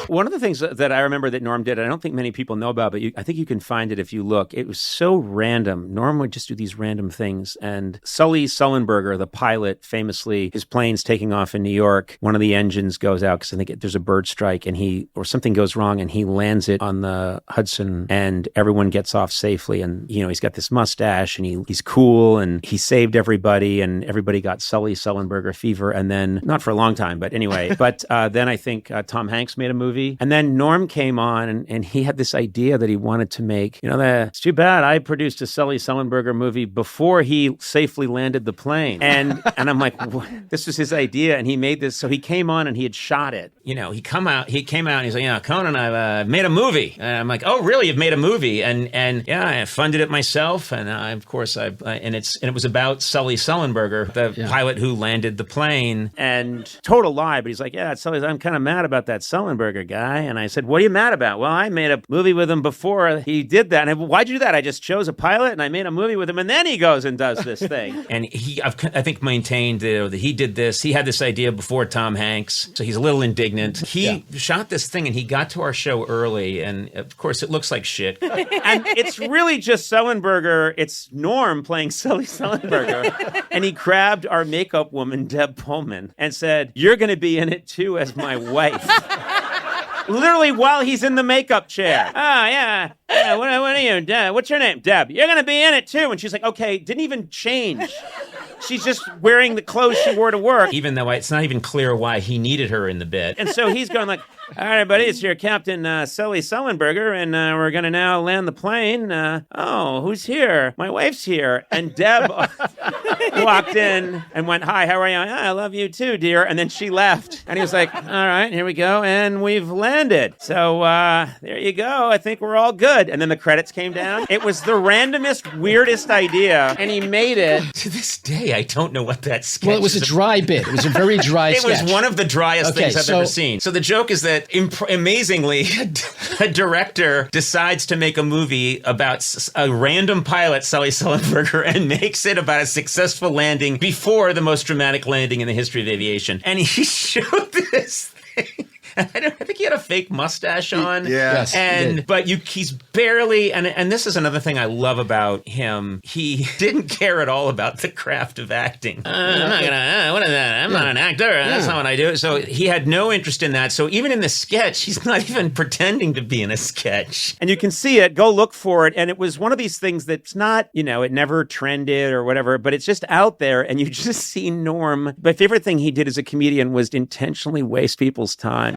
One of the things that I remember that Norm did, I don't think many people know about, but I think you can find it if you look. It was so random. Norm would just do these random things. And Sully Sullenberger, the pilot, famously, his plane's taking off in New York. One of the engines goes out because I think there's a bird strike or something goes wrong, and he lands it on the Hudson, and everyone gets off safely. And, he's got this mustache, and he's cool, and he saved everybody, and everybody got Sully Sullenberger fever. And then, not for a long time, but anyway, then I think Tom Hanks made a movie. And then Norm came on, and he had this idea that he wanted to make, it's too bad I produced a Sully Sullenberger movie before he safely landed the plane. And I'm like, this was his idea, and he made this. So he came on and he had shot it. He came out and he's like, Conan, I've made a movie. And I'm like, oh, really? You've made a movie? And yeah, I funded it myself. And it was about Sully Sullenberger, the pilot who landed the plane. And total lie, but he's like, yeah, Sully, I'm kind of mad about that Sullenberger guy. And I said, what are you mad about? Well, I made a movie with him before he did that. And why'd you do that? I just chose a pilot and I made a movie with him, and then he goes and does this thing. And I think maintained that he did this. He had this idea before Tom Hanks, so he's a little indignant. He shot this thing and he got to our show early, and of course it looks like shit. And it's really just Sullenberger. It's Norm playing Sully Sullenberger. And he grabbed our makeup woman, Deb Pullman, and said, you're going to be in it too as my wife. Literally while he's in the makeup chair. Oh, yeah. What are you? What's your name? Deb. You're going to be in it too. And she's like, okay, didn't even change. She's just wearing the clothes she wore to work. Even though it's not even clear why he needed her in the bit. And so he's going like, all right, buddy, it's your Captain Sully Sullenberger, and we're going to now land the plane. Who's here? My wife's here. And Deb walked in and went, hi, how are you? I love you too, dear. And then she left. And he was like, all right, here we go. And we've landed. So there you go. I think we're all good. And then the credits came down. It was the randomest, weirdest idea. And he made it. To this day, I don't know what that sketch is. Well, it was a dry bit. It was a very dry sketch. It was one of the driest things I've ever seen. So the joke is that amazingly, a director decides to make a movie about a random pilot, Sully Sullenberger, and makes it about a successful landing before the most dramatic landing in the history of aviation. And he showed this thing. I think he had a fake mustache on. Yes. But he's barely, and this is another thing I love about him. He didn't care at all about the craft of acting. I'm not gonna, what is that? I'm not an actor. That's not what I do. So he had no interest in that. So even in the sketch, he's not even pretending to be in a sketch. And you can see it. Go look for it. And it was one of these things that's not, it never trended or whatever, but it's just out there. And you just see Norm. My favorite thing he did as a comedian was intentionally waste people's time.